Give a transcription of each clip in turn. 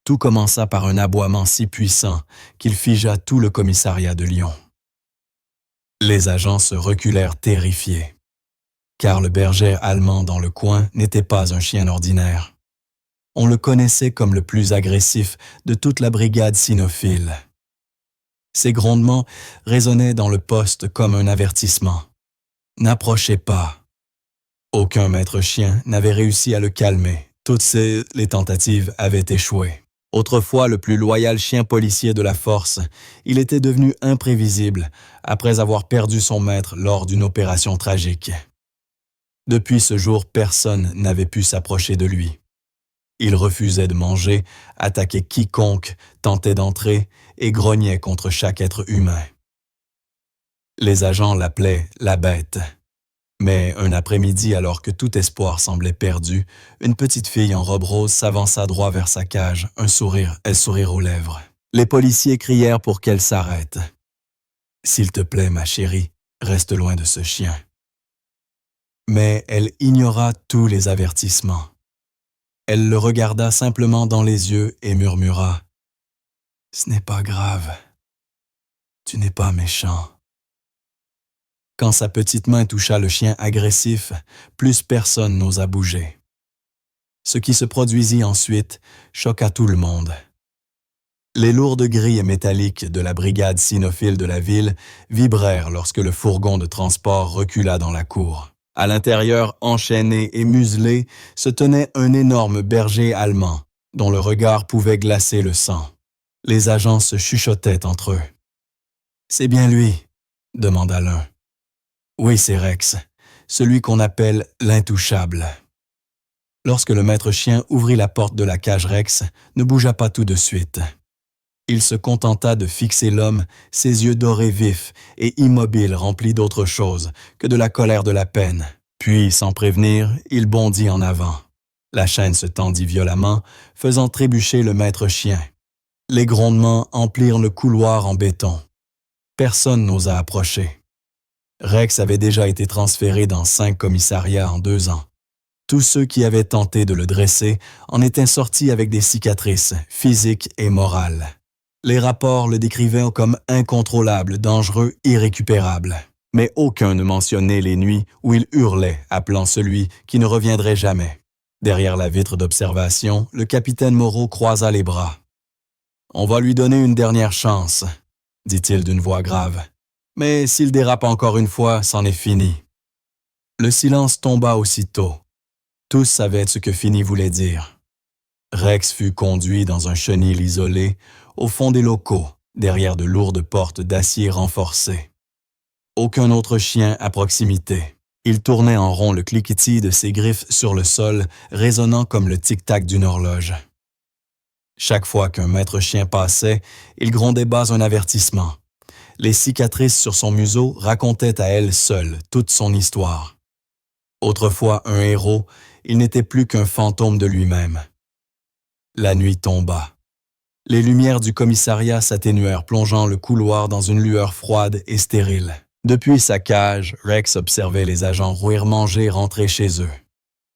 Tout commença par un aboiement si puissant qu'il figea tout le commissariat de Lyon. Les agents se reculèrent terrifiés, car le berger allemand dans le coin n'était pas un chien ordinaire. On le connaissait comme le plus agressif de toute la brigade cynophile. Ses grondements résonnaient dans le poste comme un avertissement. « N'approchez pas !» Aucun maître chien n'avait réussi à le calmer. Toutes les tentatives avaient échoué. Autrefois le plus loyal chien policier de la force, il était devenu imprévisible après avoir perdu son maître lors d'une opération tragique. Depuis ce jour, personne n'avait pu s'approcher de lui. Il refusait de manger, attaquait quiconque tentait d'entrer et grognait contre chaque être humain. Les agents l'appelaient « la bête ». Mais un après-midi, alors que tout espoir semblait perdu, une petite fille en robe rose s'avança droit vers sa cage, un sourire aux lèvres. Les policiers crièrent pour qu'elle s'arrête. « S'il te plaît, ma chérie, reste loin de ce chien. » Mais elle ignora tous les avertissements. Elle le regarda simplement dans les yeux et murmura « Ce n'est pas grave. Tu n'es pas méchant. » Quand sa petite main toucha le chien agressif, plus personne n'osa bouger. Ce qui se produisit ensuite choqua tout le monde. Les lourdes grilles métalliques de la brigade cynophile de la ville vibrèrent lorsque le fourgon de transport recula dans la cour. À l'intérieur, enchaîné et muselé, se tenait un énorme berger allemand, dont le regard pouvait glacer le sang. Les agents se chuchotaient entre eux. « C'est bien lui ?» demanda l'un. « Oui, c'est Rex, celui qu'on appelle l'intouchable. » Lorsque le maître chien ouvrit la porte de la cage, Rex ne bougea pas tout de suite. Il se contenta de fixer l'homme, ses yeux dorés vifs et immobiles remplis d'autre chose que de la colère de la peine. Puis, sans prévenir, il bondit en avant. La chaîne se tendit violemment, faisant trébucher le maître chien. Les grondements emplirent le couloir en béton. Personne n'osa approcher. Rex avait déjà été transféré dans 5 commissariats en 2 ans. Tous ceux qui avaient tenté de le dresser en étaient sortis avec des cicatrices physiques et morales. Les rapports le décrivaient comme incontrôlable, dangereux, irrécupérable. Mais aucun ne mentionnait les nuits où il hurlait, appelant celui qui ne reviendrait jamais. Derrière la vitre d'observation, le capitaine Moreau croisa les bras. « On va lui donner une dernière chance », dit-il d'une voix grave. « Mais s'il dérape encore une fois, c'en est fini. » Le silence tomba aussitôt. Tous savaient ce que fini voulait dire. Rex fut conduit dans un chenil isolé, au fond des locaux, derrière de lourdes portes d'acier renforcées. Aucun autre chien à proximité. Il tournait en rond, le cliquetis de ses griffes sur le sol, résonnant comme le tic-tac d'une horloge. Chaque fois qu'un maître chien passait, il grondait bas un avertissement. Les cicatrices sur son museau racontaient à elles seules toute son histoire. Autrefois un héros, il n'était plus qu'un fantôme de lui-même. La nuit tomba. Les lumières du commissariat s'atténuèrent, plongeant le couloir dans une lueur froide et stérile. Depuis sa cage, Rex observait les agents rouir-manger rentrer chez eux.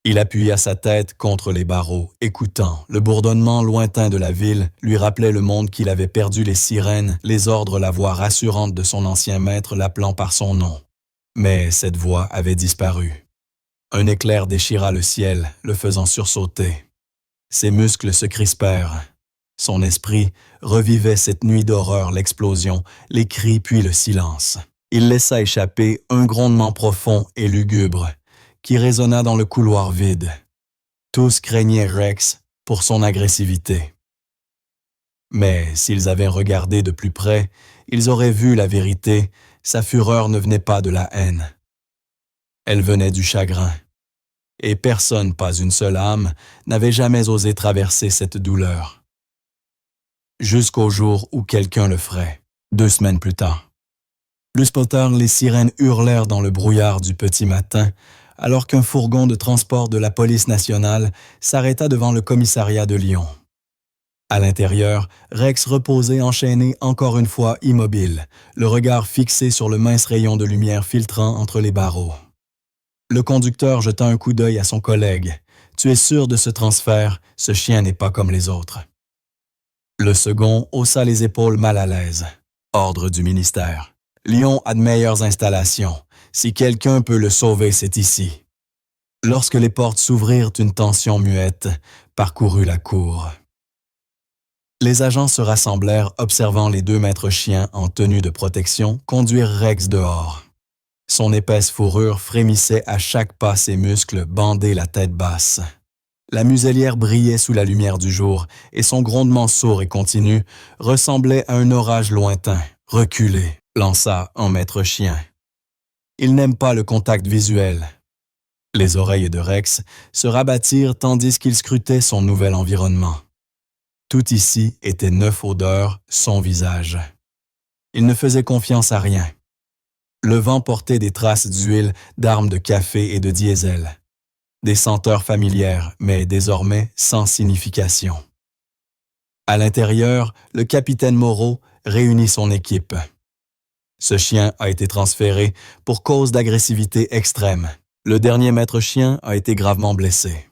Il appuya sa tête contre les barreaux, écoutant. Le bourdonnement lointain de la ville lui rappelait le monde qu'il avait perdu, les sirènes, les ordres, la voix rassurante de son ancien maître l'appelant par son nom. Mais cette voix avait disparu. Un éclair déchira le ciel, le faisant sursauter. Ses muscles se crispèrent. Son esprit revivait cette nuit d'horreur, l'explosion, les cris puis le silence. Il laissa échapper un grondement profond et lugubre qui résonna dans le couloir vide. Tous craignaient Rex pour son agressivité. Mais s'ils avaient regardé de plus près, ils auraient vu la vérité, sa fureur ne venait pas de la haine. Elle venait du chagrin. Et personne, pas une seule âme, n'avait jamais osé traverser cette douleur. Jusqu'au jour où quelqu'un le ferait, 2 semaines plus tard. Plus tard, les sirènes hurlèrent dans le brouillard du petit matin, alors qu'un fourgon de transport de la police nationale s'arrêta devant le commissariat de Lyon. À l'intérieur, Rex reposait enchaîné encore une fois immobile, le regard fixé sur le mince rayon de lumière filtrant entre les barreaux. Le conducteur jeta un coup d'œil à son collègue. « Tu es sûr de ce transfert? Ce chien n'est pas comme les autres. » Le second haussa les épaules mal à l'aise. Ordre du ministère. Lion a de meilleures installations. Si quelqu'un peut le sauver, c'est ici. Lorsque les portes s'ouvrirent, une tension muette parcourut la cour. Les agents se rassemblèrent, observant les 2 maîtres chiens en tenue de protection conduire Rex dehors. Son épaisse fourrure frémissait à chaque pas, ses muscles bandés, la tête basse. La muselière brillait sous la lumière du jour et son grondement sourd et continu ressemblait à un orage lointain. « Reculez », lança un maître chien. Il n'aime pas le contact visuel. Les oreilles de Rex se rabattirent tandis qu'il scrutait son nouvel environnement. Tout ici était neuf odeurs, son visage. Il ne faisait confiance à rien. Le vent portait des traces d'huile, d'armes de café et de diesel. Des senteurs familières, mais désormais sans signification. À l'intérieur, le capitaine Moreau réunit son équipe. Ce chien a été transféré pour cause d'agressivité extrême. Le dernier maître chien a été gravement blessé.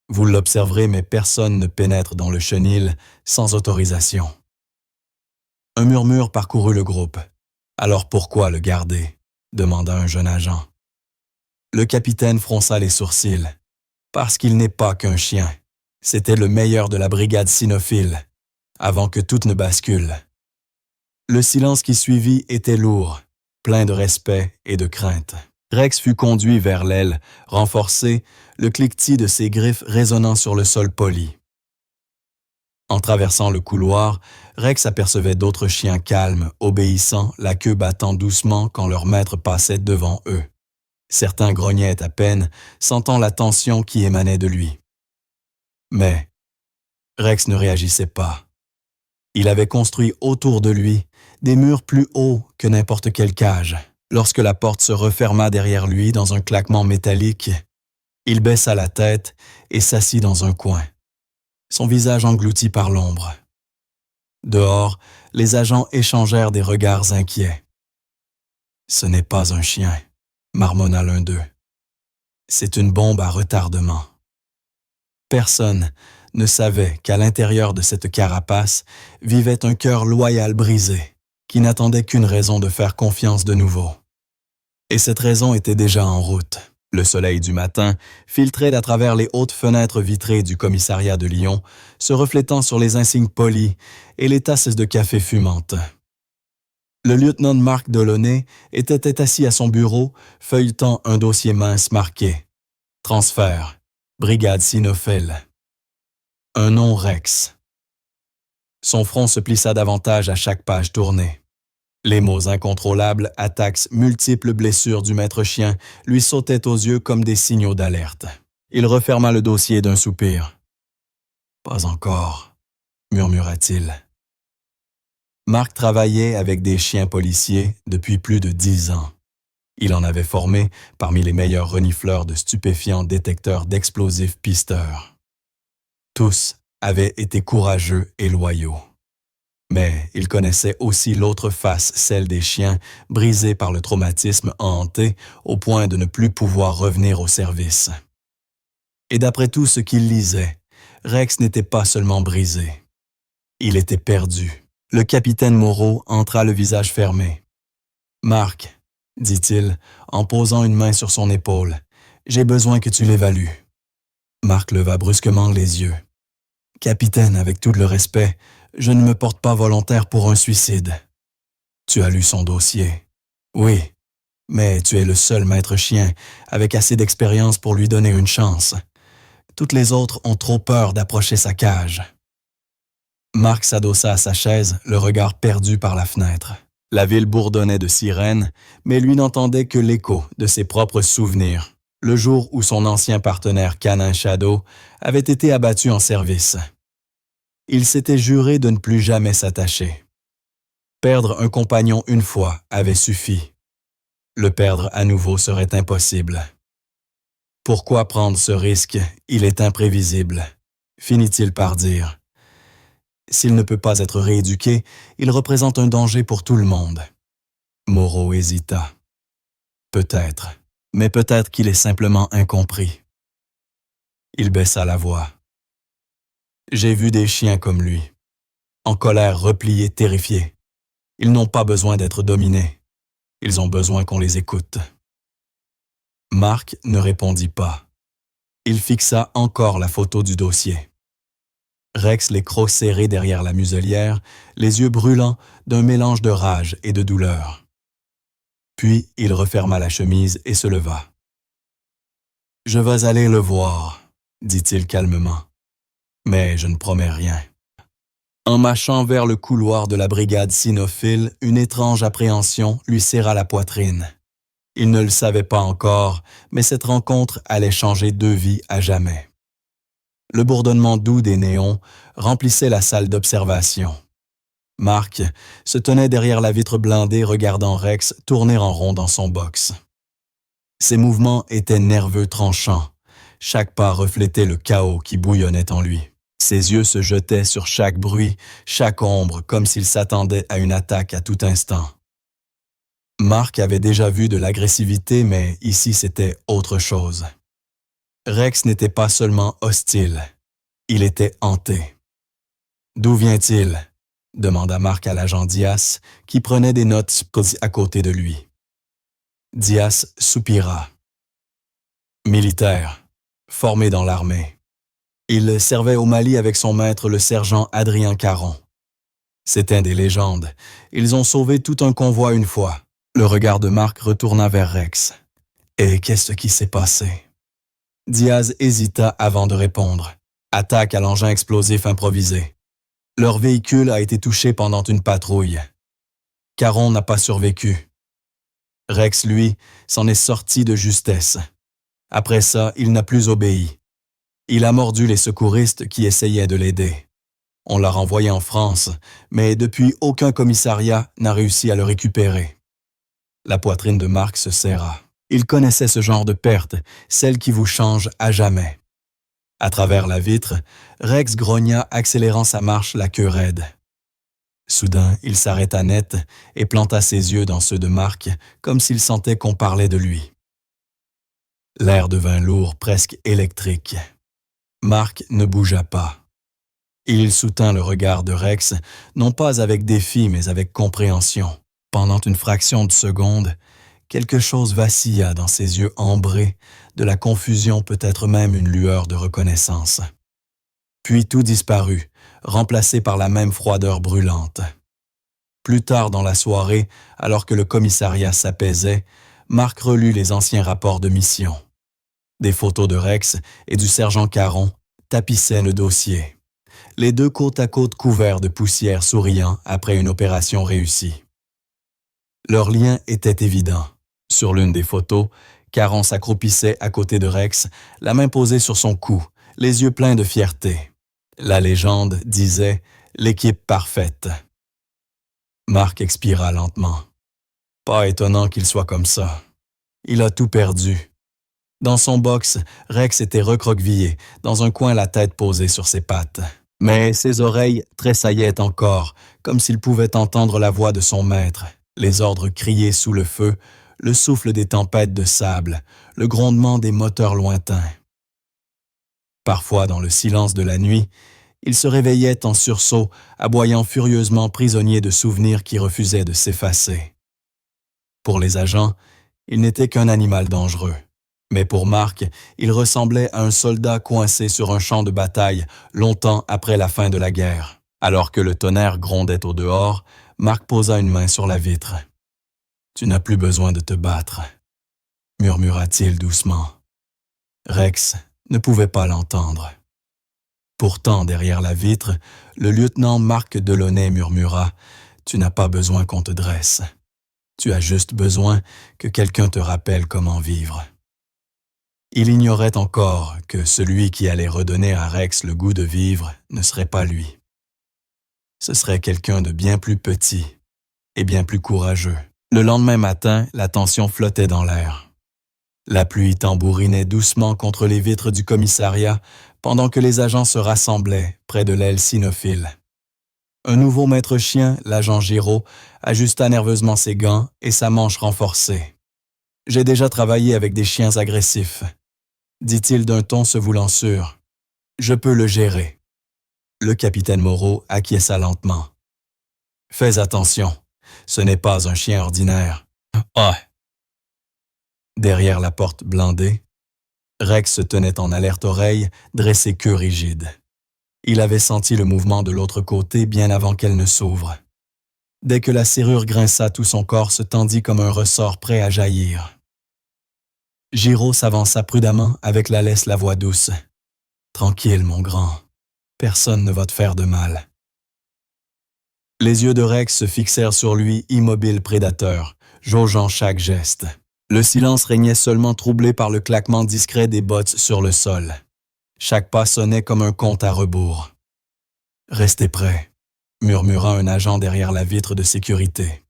Vous l'observerez, mais personne ne pénètre dans le chenil sans autorisation. Un murmure parcourut le groupe. « Alors pourquoi le garder ?» demanda un jeune agent. Le capitaine fronça les sourcils. « Parce qu'il n'est pas qu'un chien. C'était le meilleur de la brigade cynophile, avant que tout ne bascule. » Le silence qui suivit était lourd, plein de respect et de crainte. Rex fut conduit vers l'aile, renforcé, le cliquetis de ses griffes résonnant sur le sol poli. En traversant le couloir, Rex apercevait d'autres chiens calmes, obéissants, la queue battant doucement quand leur maître passait devant eux. Certains grognaient à peine, sentant la tension qui émanait de lui. Mais Rex ne réagissait pas. Il avait construit autour de lui des murs plus hauts que n'importe quelle cage. Lorsque la porte se referma derrière lui dans un claquement métallique, il baissa la tête et s'assit dans un coin, son visage englouti par l'ombre. Dehors, les agents échangèrent des regards inquiets. « Ce n'est pas un chien », marmonna l'un d'eux. « C'est une bombe à retardement. » Personne ne savait qu'à l'intérieur de cette carapace vivait un cœur loyal brisé, qui n'attendait qu'une raison de faire confiance de nouveau. Et cette raison était déjà en route. Le soleil du matin filtrait à travers les hautes fenêtres vitrées du commissariat de Lyon, se reflétant sur les insignes polis et les tasses de café fumantes. Le lieutenant Marc Delaunay était assis à son bureau, feuilletant un dossier mince marqué « Transfert, brigade cynophile ». Un nom Rex. Son front se plissa davantage à chaque page tournée. Les mots incontrôlables, attaques, multiples blessures du maître chien lui sautaient aux yeux comme des signaux d'alerte. Il referma le dossier d'un soupir. « Pas encore », murmura-t-il. Marc travaillait avec des chiens policiers depuis plus de 10 ans. Il en avait formé parmi les meilleurs renifleurs de stupéfiants détecteurs d'explosifs pisteurs. Tous avaient été courageux et loyaux. Mais il connaissait aussi l'autre face, celle des chiens, brisés par le traumatisme hanté au point de ne plus pouvoir revenir au service. Et d'après tout ce qu'il lisait, Rex n'était pas seulement brisé. Il était perdu. Le capitaine Moreau entra le visage fermé. « Marc, » dit-il, en posant une main sur son épaule, « j'ai besoin que tu l'évalues. » Marc leva brusquement les yeux. « Capitaine, avec tout le respect, je ne me porte pas volontaire pour un suicide. » « Tu as lu son dossier. »« Oui, mais tu es le seul maître chien avec assez d'expérience pour lui donner une chance. Toutes les autres ont trop peur d'approcher sa cage. » Marc s'adossa à sa chaise, le regard perdu par la fenêtre. La ville bourdonnait de sirènes, mais lui n'entendait que l'écho de ses propres souvenirs, le jour où son ancien partenaire canin Shadow avait été abattu en service. Il s'était juré de ne plus jamais s'attacher. Perdre un compagnon une fois avait suffi. Le perdre à nouveau serait impossible. Pourquoi prendre ce risque? Il est imprévisible, finit-il par dire. S'il ne peut pas être rééduqué, il représente un danger pour tout le monde. Moreau hésita. Peut-être, mais peut-être qu'il est simplement incompris. Il baissa la voix. J'ai vu des chiens comme lui. en colère, repliés, terrifiés. Ils n'ont pas besoin d'être dominés. Ils ont besoin qu'on les écoute. Marc ne répondit pas. Il fixa encore la photo du dossier. Rex, les crocs serrés derrière la muselière, les yeux brûlants d'un mélange de rage et de douleur. Puis il referma la chemise et se leva. « Je vais aller le voir, » dit-il calmement. « Mais je ne promets rien. » En marchant vers le couloir de la brigade cynophile, une étrange appréhension lui serra la poitrine. Il ne le savait pas encore, mais cette rencontre allait changer deux vies à jamais. Le bourdonnement doux des néons remplissait la salle d'observation. Marc se tenait derrière la vitre blindée regardant Rex tourner en rond dans son box. Ses mouvements étaient nerveux tranchants. Chaque pas reflétait le chaos qui bouillonnait en lui. Ses yeux se jetaient sur chaque bruit, chaque ombre, comme s'il s'attendait à une attaque à tout instant. Marc avait déjà vu de l'agressivité, mais ici c'était autre chose. Rex n'était pas seulement hostile, il était hanté. « D'où vient-il » demanda Marc à l'agent Diaz, qui prenait des notes à côté de lui. Diaz soupira. Militaire, formé dans l'armée. Il servait au Mali avec son maître, le sergent Adrien Caron. C'étaient des légendes. Ils ont sauvé tout un convoi une fois. Le regard de Marc retourna vers Rex. Et qu'est-ce qui s'est passé? Diaz hésita avant de répondre. Attaque à l'engin explosif improvisé. Leur véhicule a été touché pendant une patrouille. Caron n'a pas survécu. Rex, lui, s'en est sorti de justesse. Après ça, il n'a plus obéi. Il a mordu les secouristes qui essayaient de l'aider. On l'a renvoyé en France, mais depuis aucun commissariat n'a réussi à le récupérer. La poitrine de Marc se serra. Il connaissait ce genre de perte, celle qui vous change à jamais. À travers la vitre, Rex grogna, accélérant sa marche la queue raide. Soudain, il s'arrêta net et planta ses yeux dans ceux de Marc, comme s'il sentait qu'on parlait de lui. L'air devint lourd, presque électrique. Marc ne bougea pas. Il soutint le regard de Rex, non pas avec défi, mais avec compréhension. Pendant une fraction de seconde, quelque chose vacilla dans ses yeux ambrés, de la confusion, peut-être même une lueur de reconnaissance. Puis tout disparut, remplacé par la même froideur brûlante. Plus tard dans la soirée, alors que le commissariat s'apaisait, Marc relut les anciens rapports de mission. Des photos de Rex et du sergent Caron tapissaient le dossier. Les deux côte à côte couverts de poussière souriant après une opération réussie. Leur lien était évident. Sur l'une des photos, Caron s'accroupissait à côté de Rex, la main posée sur son cou, les yeux pleins de fierté. La légende disait « l'équipe parfaite ». Marc expira lentement. Pas étonnant qu'il soit comme ça. Il a tout perdu. Dans son box, Rex était recroquevillé, dans un coin la tête posée sur ses pattes. Mais ses oreilles tressaillaient encore, comme s'il pouvait entendre la voix de son maître, les ordres criés sous le feu, le souffle des tempêtes de sable, le grondement des moteurs lointains. Parfois, dans le silence de la nuit, il se réveillait en sursaut, aboyant furieusement prisonnier de souvenirs qui refusaient de s'effacer. Pour les agents, il n'était qu'un animal dangereux. Mais pour Marc, il ressemblait à un soldat coincé sur un champ de bataille longtemps après la fin de la guerre. Alors que le tonnerre grondait au dehors, Marc posa une main sur la vitre. « Tu n'as plus besoin de te battre », murmura-t-il doucement. Rex ne pouvait pas l'entendre. Pourtant, derrière la vitre, le lieutenant Marc Delaunay murmura « Tu n'as pas besoin qu'on te dresse. Tu as juste besoin que quelqu'un te rappelle comment vivre. » Il ignorait encore que celui qui allait redonner à Rex le goût de vivre ne serait pas lui. Ce serait quelqu'un de bien plus petit et bien plus courageux. Le lendemain matin, la tension flottait dans l'air. La pluie tambourinait doucement contre les vitres du commissariat pendant que les agents se rassemblaient près de l'aile cynophile. Un nouveau maître chien, l'agent Giraud, ajusta nerveusement ses gants et sa manche renforcée. « J'ai déjà travaillé avec des chiens agressifs, » dit-il d'un ton se voulant sûr. « Je peux le gérer. » Le capitaine Moreau acquiesça lentement. « Fais attention, ce n'est pas un chien ordinaire. » Ah! Derrière la porte blindée, Rex se tenait en alerte-oreille, dressé queue rigide. Il avait senti le mouvement de l'autre côté bien avant qu'elle ne s'ouvre. Dès que la serrure grinça, tout son corps se tendit comme un ressort prêt à jaillir. Giraud s'avança prudemment avec la laisse la voix douce. « Tranquille, mon grand. Personne ne va te faire de mal. » Les yeux de Rex se fixèrent sur lui, immobile prédateur, jaugeant chaque geste. Le silence régnait seulement troublé par le claquement discret des bottes sur le sol. Chaque pas sonnait comme un compte à rebours. « Restez prêts », murmura un agent derrière la vitre de sécurité.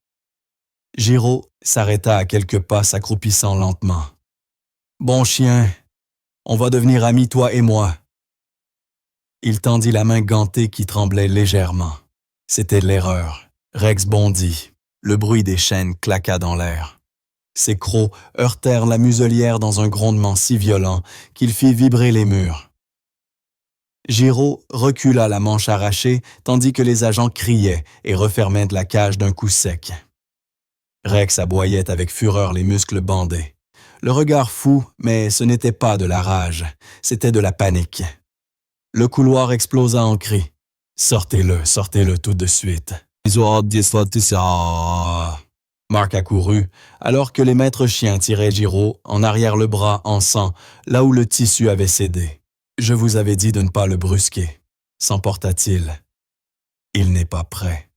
Giraud s'arrêta à quelques pas, s'accroupissant lentement. « Bon chien, on va devenir amis, toi et moi. » Il tendit la main gantée qui tremblait légèrement. C'était l'erreur. Rex bondit. Le bruit des chaînes claqua dans l'air. Ses crocs heurtèrent la muselière dans un grondement si violent qu'il fit vibrer les murs. Giraud recula, la manche arrachée, tandis que les agents criaient et refermaient la cage d'un coup sec. Rex aboyait avec fureur, les muscles bandés. Le regard fou, mais ce n'était pas de la rage, c'était de la panique. Le couloir explosa en cris. « Sortez-le tout de suite. » Marc accourut, alors que les maîtres chiens tiraient Giraud en arrière le bras en sang, là où le tissu avait cédé. « Je vous avais dit de ne pas le brusquer. » s'emporta-t-il. « Il n'est pas prêt. »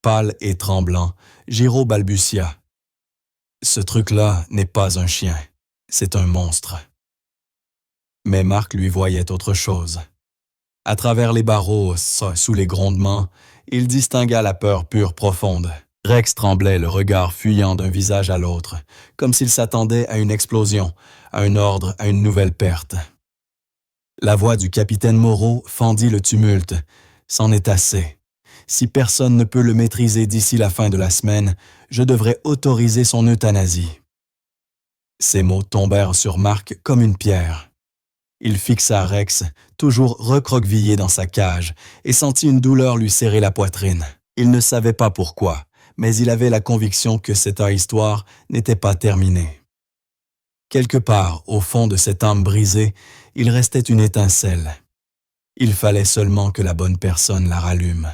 Pâle et tremblant, Giraud balbutia. « Ce truc-là n'est pas un chien, c'est un monstre. » Mais Marc lui voyait autre chose. À travers les barreaux, sous les grondements, il distingua la peur pure profonde. Rex tremblait, le regard fuyant d'un visage à l'autre, comme s'il s'attendait à une explosion, à un ordre, à une nouvelle perte. La voix du capitaine Moreau fendit le tumulte. « C'en est assez. Si personne ne peut le maîtriser d'ici la fin de la semaine, je devrais autoriser son euthanasie. » Ces mots tombèrent sur Marc comme une pierre. Il fixa Rex, toujours recroquevillé dans sa cage, et sentit une douleur lui serrer la poitrine. Il ne savait pas pourquoi, mais il avait la conviction que cette histoire n'était pas terminée. Quelque part, au fond de cette âme brisée, il restait une étincelle. Il fallait seulement que la bonne personne la rallume.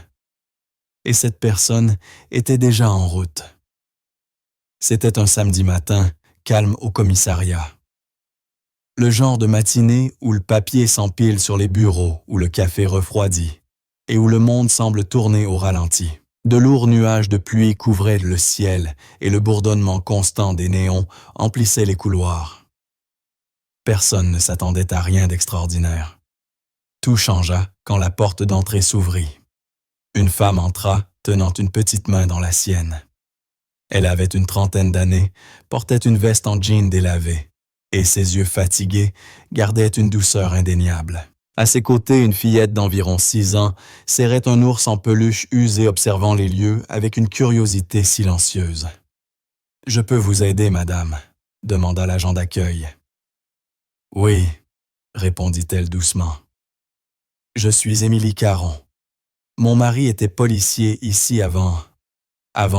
Et cette personne était déjà en route. C'était un samedi matin, calme au commissariat. Le genre de matinée où le papier s'empile sur les bureaux, où le café refroidit, et où le monde semble tourner au ralenti. De lourds nuages de pluie couvraient le ciel et le bourdonnement constant des néons emplissait les couloirs. Personne ne s'attendait à rien d'extraordinaire. Tout changea quand la porte d'entrée s'ouvrit. Une femme entra, tenant une petite main dans la sienne. Elle avait une trentaine d'années, portait une veste en jean délavé, et ses yeux fatigués gardaient une douceur indéniable. À ses côtés, une fillette d'environ 6 ans serrait un ours en peluche usé observant les lieux avec une curiosité silencieuse. « Je peux vous aider, madame ?» demanda l'agent d'accueil. « Oui, » répondit-elle doucement. « Je suis Émilie Caron. Mon mari était policier ici avant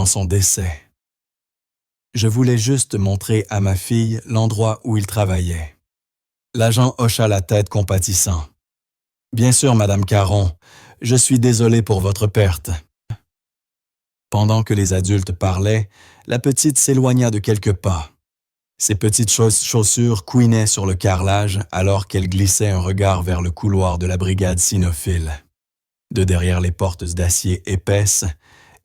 son décès. Je voulais juste montrer à ma fille l'endroit où il travaillait. » L'agent hocha la tête compatissant. « Bien sûr, madame Caron, je suis désolé pour votre perte. » Pendant que les adultes parlaient, la petite s'éloigna de quelques pas. Ses petites chaussures couinaient sur le carrelage alors qu'elle glissait un regard vers le couloir de la brigade cynophile. De derrière les portes d'acier épaisses,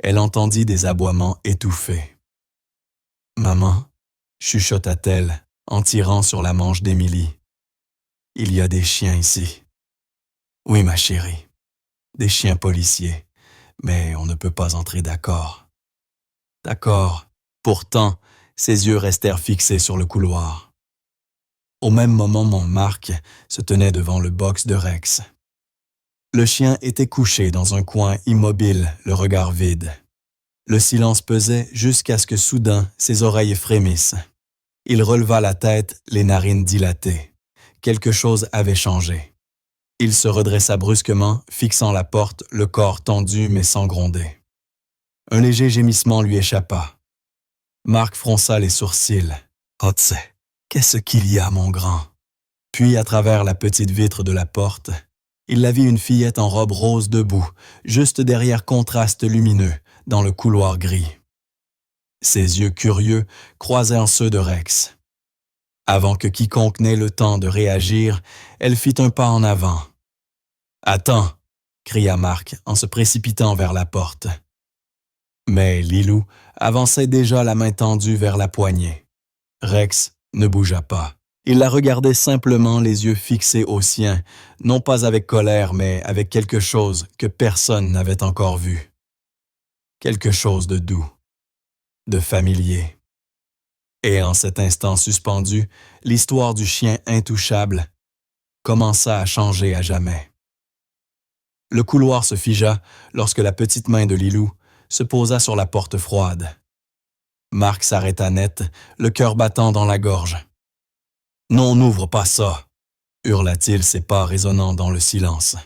elle entendit des aboiements étouffés. « Maman » chuchota-t-elle en tirant sur la manche d'Émilie. « Il y a des chiens ici. » « Oui, ma chérie, des chiens policiers, mais on ne peut pas entrer d'accord. » « D'accord. » Pourtant, ses yeux restèrent fixés sur le couloir. Au même moment, mon Marc se tenait devant le box de Rex. Le chien était couché dans un coin immobile, le regard vide. Le silence pesait jusqu'à ce que soudain ses oreilles frémissent. Il releva la tête, les narines dilatées. Quelque chose avait changé. Il se redressa brusquement, fixant la porte, le corps tendu mais sans gronder. Un léger gémissement lui échappa. Marc fronça les sourcils. « Oh, t'sais, qu'est-ce qu'il y a, mon grand? » Puis, à travers la petite vitre de la porte, il la vit une fillette en robe rose debout, juste derrière contraste lumineux, dans le couloir gris. Ses yeux curieux croisèrent ceux de Rex. Avant que quiconque n'ait le temps de réagir, elle fit un pas en avant. « Attends !» cria Marc en se précipitant vers la porte. Mais Lilou avançait déjà la main tendue vers la poignée. Rex ne bougea pas. Il la regardait simplement, les yeux fixés aux siens, non pas avec colère, mais avec quelque chose que personne n'avait encore vu. Quelque chose de doux, de familier. Et en cet instant suspendu, l'histoire du chien intouchable commença à changer à jamais. Le couloir se figea lorsque la petite main de Lilou se posa sur la porte froide. Marc s'arrêta net, le cœur battant dans la gorge. « Non, n'ouvre pas ça !» hurla-t-il, ses pas résonnant dans le silence.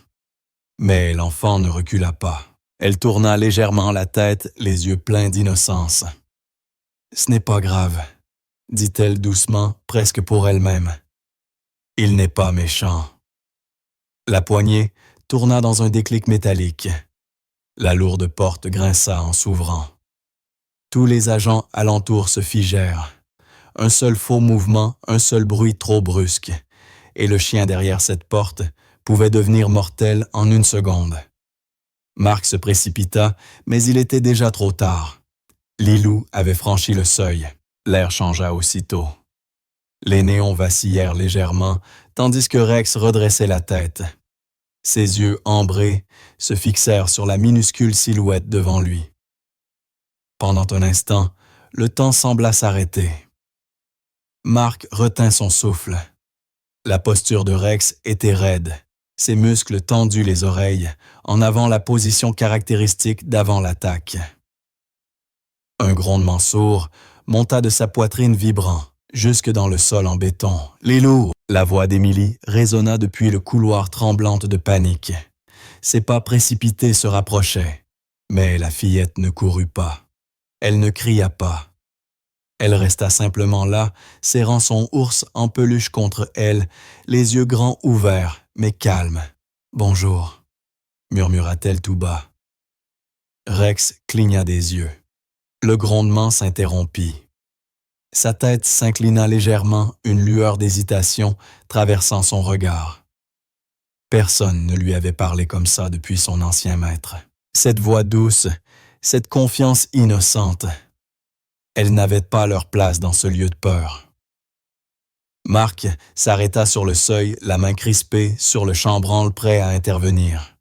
Mais l'enfant ne recula pas. Elle tourna légèrement la tête, les yeux pleins d'innocence. « Ce n'est pas grave, » dit-elle doucement, presque pour elle-même. « Il n'est pas méchant. » La poignée tourna dans un déclic métallique. La lourde porte grinça en s'ouvrant. Tous les agents alentour se figèrent. Un seul faux mouvement, un seul bruit trop brusque, et le chien derrière cette porte pouvait devenir mortel en une seconde. Marc se précipita, mais il était déjà trop tard. Lilou avait franchi le seuil. L'air changea aussitôt. Les néons vacillèrent légèrement, tandis que Rex redressait la tête. Ses yeux ambrés se fixèrent sur la minuscule silhouette devant lui. Pendant un instant, le temps sembla s'arrêter. Marc retint son souffle. La posture de Rex était raide, ses muscles tendus les oreilles, en avant la position caractéristique d'avant l'attaque. Un grondement sourd monta de sa poitrine vibrant, jusque dans le sol en béton. « Lilou !» La voix d'Émilie résonna depuis le couloir tremblante de panique. Ses pas précipités se rapprochaient, mais la fillette ne courut pas. Elle ne cria pas. Elle resta simplement là, serrant son ours en peluche contre elle, les yeux grands ouverts, mais calmes. « Bonjour », murmura-t-elle tout bas. Rex cligna des yeux. Le grondement s'interrompit. Sa tête s'inclina légèrement, une lueur d'hésitation traversant son regard. Personne ne lui avait parlé comme ça depuis son ancien maître. Cette voix douce, cette confiance innocente, elles n'avaient pas leur place dans ce lieu de peur. Marc s'arrêta sur le seuil, la main crispée, sur le chambranle prêt à intervenir.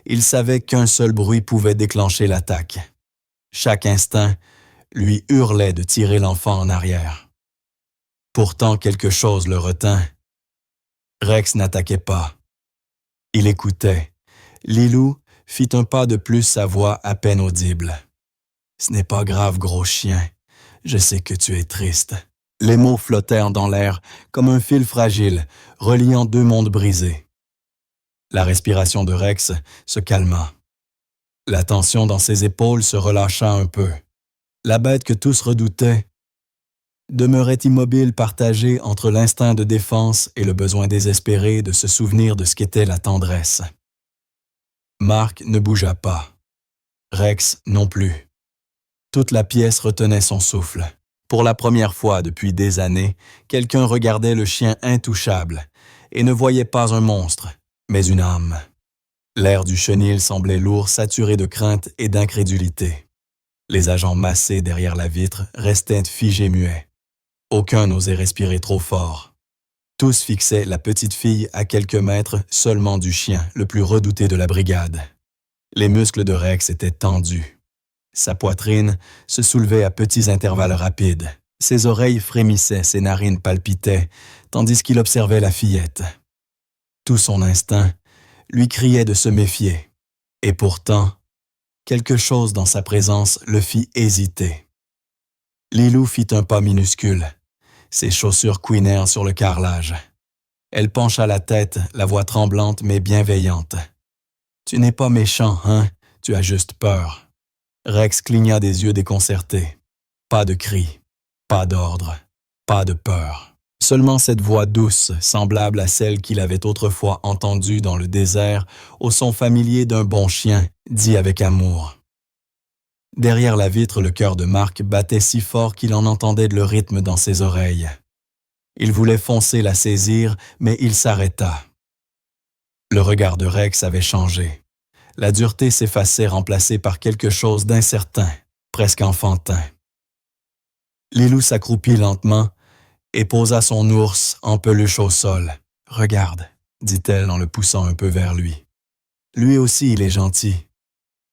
Il savait qu'un seul bruit pouvait déclencher l'attaque. Chaque instinct lui hurlait de tirer l'enfant en arrière. Pourtant, quelque chose le retint. Rex n'attaquait pas. Il écoutait. Lilou fit un pas de plus, sa voix à peine audible. « Ce n'est pas grave, gros chien. Je sais que tu es triste. » Les mots flottèrent dans l'air comme un fil fragile, reliant deux mondes brisés. La respiration de Rex se calma. La tension dans ses épaules se relâcha un peu. La bête que tous redoutaient demeurait immobile, partagée entre l'instinct de défense et le besoin désespéré de se souvenir de ce qu'était la tendresse. Marc ne bougea pas. Rex non plus. Toute la pièce retenait son souffle. Pour la première fois depuis des années, quelqu'un regardait le chien intouchable et ne voyait pas un monstre, mais une âme. L'air du chenil semblait lourd, saturé de crainte et d'incrédulité. Les agents massés derrière la vitre restaient figés muets. Aucun n'osait respirer trop fort. Tous fixaient la petite fille à quelques mètres seulement du chien, le plus redouté de la brigade. Les muscles de Rex étaient tendus. Sa poitrine se soulevait à petits intervalles rapides. Ses oreilles frémissaient, ses narines palpitaient, tandis qu'il observait la fillette. Tout son instinct lui criait de se méfier. Et pourtant, quelque chose dans sa présence le fit hésiter. Lilou fit un pas minuscule. Ses chaussures couinèrent sur le carrelage. Elle pencha la tête, la voix tremblante mais bienveillante. « Tu n'es pas méchant, hein? Tu as juste peur. » Rex cligna des yeux déconcertés. Pas de cri, pas d'ordre, pas de peur. Seulement cette voix douce, semblable à celle qu'il avait autrefois entendue dans le désert, au son familier d'un bon chien, dit avec amour. Derrière la vitre, le cœur de Marc battait si fort qu'il en entendait le rythme dans ses oreilles. Il voulait foncer la saisir, mais il s'arrêta. Le regard de Rex avait changé. La dureté s'effaçait, remplacée par quelque chose d'incertain, presque enfantin. Lilou s'accroupit lentement et posa son ours en peluche au sol. « Regarde, » dit-elle en le poussant un peu vers lui. « Lui aussi, il est gentil.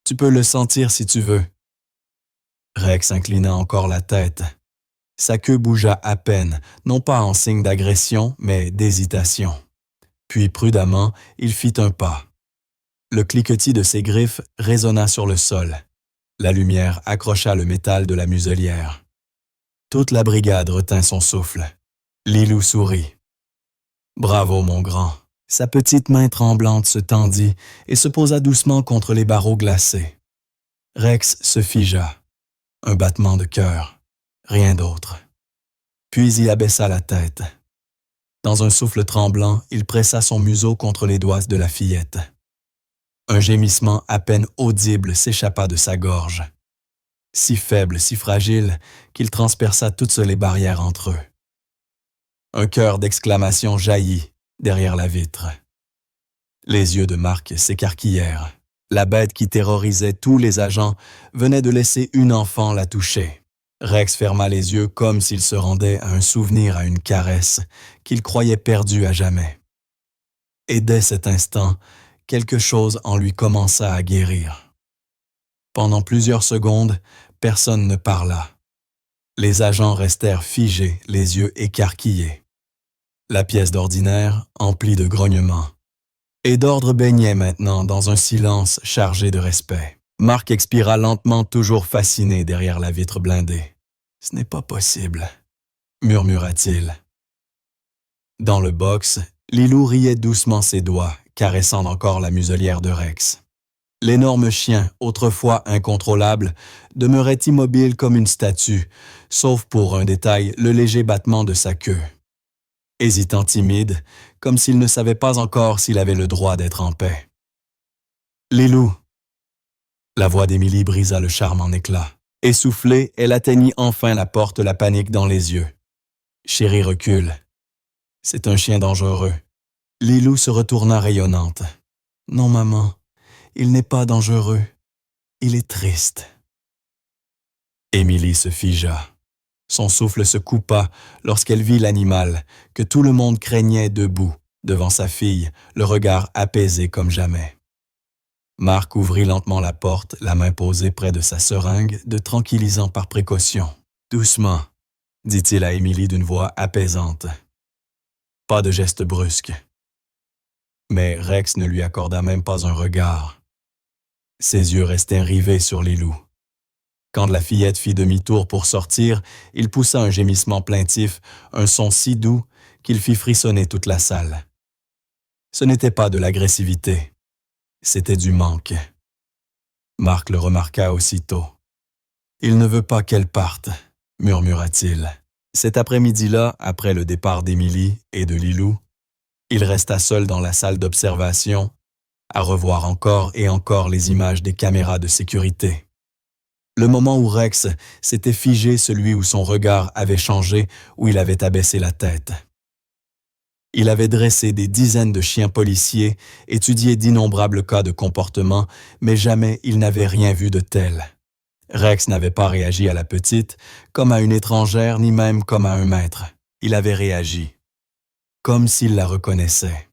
Tu peux le sentir si tu veux. » Rex inclina encore la tête. Sa queue bougea à peine, non pas en signe d'agression, mais d'hésitation. Puis prudemment, il fit un pas. Le cliquetis de ses griffes résonna sur le sol. La lumière accrocha le métal de la muselière. Toute la brigade retint son souffle. Lilou sourit. « Bravo, mon grand. » Sa petite main tremblante se tendit et se posa doucement contre les barreaux glacés. Rex se figea. Un battement de cœur. Rien d'autre. Puis il abaissa la tête. Dans un souffle tremblant, il pressa son museau contre les doigts de la fillette. Un gémissement à peine audible s'échappa de sa gorge. Si faible, si fragile, qu'il transperça toutes les barrières entre eux. Un chœur d'exclamations jaillit derrière la vitre. Les yeux de Marc s'écarquillèrent. La bête qui terrorisait tous les agents venait de laisser une enfant la toucher. Rex ferma les yeux comme s'il se rendait à un souvenir, à une caresse, qu'il croyait perdue à jamais. Et dès cet instant, quelque chose en lui commença à guérir. Pendant plusieurs secondes, personne ne parla. Les agents restèrent figés, les yeux écarquillés. La pièce d'ordinaire emplie de grognements. Et d'ordre baignait maintenant dans un silence chargé de respect. Marc expira lentement, toujours fasciné derrière la vitre blindée. « Ce n'est pas possible, » murmura-t-il. Dans le box, Lilou riait doucement ses doigts, caressant encore la muselière de Rex. L'énorme chien, autrefois incontrôlable, demeurait immobile comme une statue, sauf pour un détail, le léger battement de sa queue. Hésitant timide, comme s'il ne savait pas encore s'il avait le droit d'être en paix. « Lilou !» La voix d'Émilie brisa le charme en éclats. Essoufflée, elle atteignit enfin la porte, la panique dans les yeux. « Chérie, recule. C'est un chien dangereux. » Lilou se retourna rayonnante. « Non, maman, il n'est pas dangereux. Il est triste. » Émilie se figea. Son souffle se coupa lorsqu'elle vit l'animal, que tout le monde craignait debout, devant sa fille, le regard apaisé comme jamais. Marc ouvrit lentement la porte, la main posée près de sa seringue, de tranquillisant par précaution. « Doucement, » dit-il à Émilie d'une voix apaisante. Pas de geste brusque. Mais Rex ne lui accorda même pas un regard. Ses yeux restaient rivés sur Lilou. Quand la fillette fit demi-tour pour sortir, il poussa un gémissement plaintif, un son si doux qu'il fit frissonner toute la salle. Ce n'était pas de l'agressivité, c'était du manque. Marc le remarqua aussitôt. « Il ne veut pas qu'elle parte, » murmura-t-il. Cet après-midi-là, après le départ d'Émilie et de Lilou, il resta seul dans la salle d'observation, à revoir encore et encore les images des caméras de sécurité. Le moment où Rex s'était figé, celui où son regard avait changé, où il avait abaissé la tête. Il avait dressé des dizaines de chiens policiers, étudié d'innombrables cas de comportement, mais jamais il n'avait rien vu de tel. Rex n'avait pas réagi à la petite, comme à une étrangère, ni même comme à un maître. Il avait réagi, comme s'il la reconnaissait.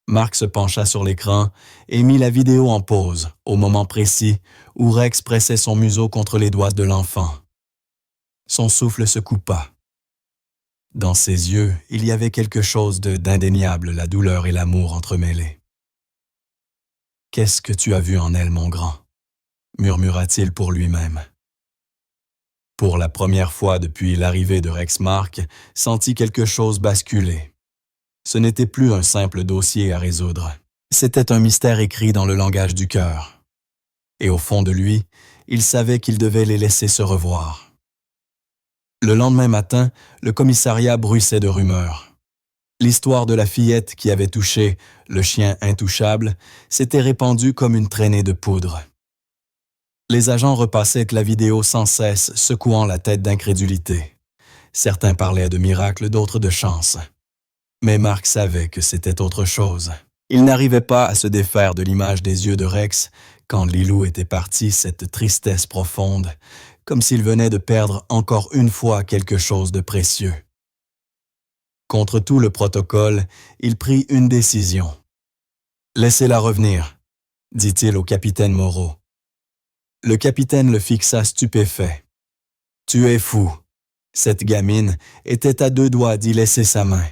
Marc se pencha sur l'écran et mit la vidéo en pause, au moment précis où Rex pressait son museau contre les doigts de l'enfant. Son souffle se coupa. Dans ses yeux, il y avait quelque chose d'indéniable, la douleur et l'amour entremêlés. « Qu'est-ce que tu as vu en elle, mon grand ?» murmura-t-il pour lui-même. Pour la première fois depuis l'arrivée de Rex, Marc sentit quelque chose basculer. Ce n'était plus un simple dossier à résoudre. C'était un mystère écrit dans le langage du cœur. Et au fond de lui, il savait qu'il devait les laisser se revoir. Le lendemain matin, le commissariat bruissait de rumeurs. L'histoire de la fillette qui avait touché le chien intouchable s'était répandue comme une traînée de poudre. Les agents repassaient la vidéo sans cesse, secouant la tête d'incrédulité. Certains parlaient de miracle, d'autres de chance. Mais Mark savait que c'était autre chose. Il n'arrivait pas à se défaire de l'image des yeux de Rex quand Lilou était parti, cette tristesse profonde, comme s'il venait de perdre encore une fois quelque chose de précieux. Contre tout le protocole, il prit une décision. « Laissez-la revenir », dit-il au capitaine Moreau. Le capitaine le fixa stupéfait. « Tu es fou. » Cette gamine était à 2 doigts d'y laisser sa main.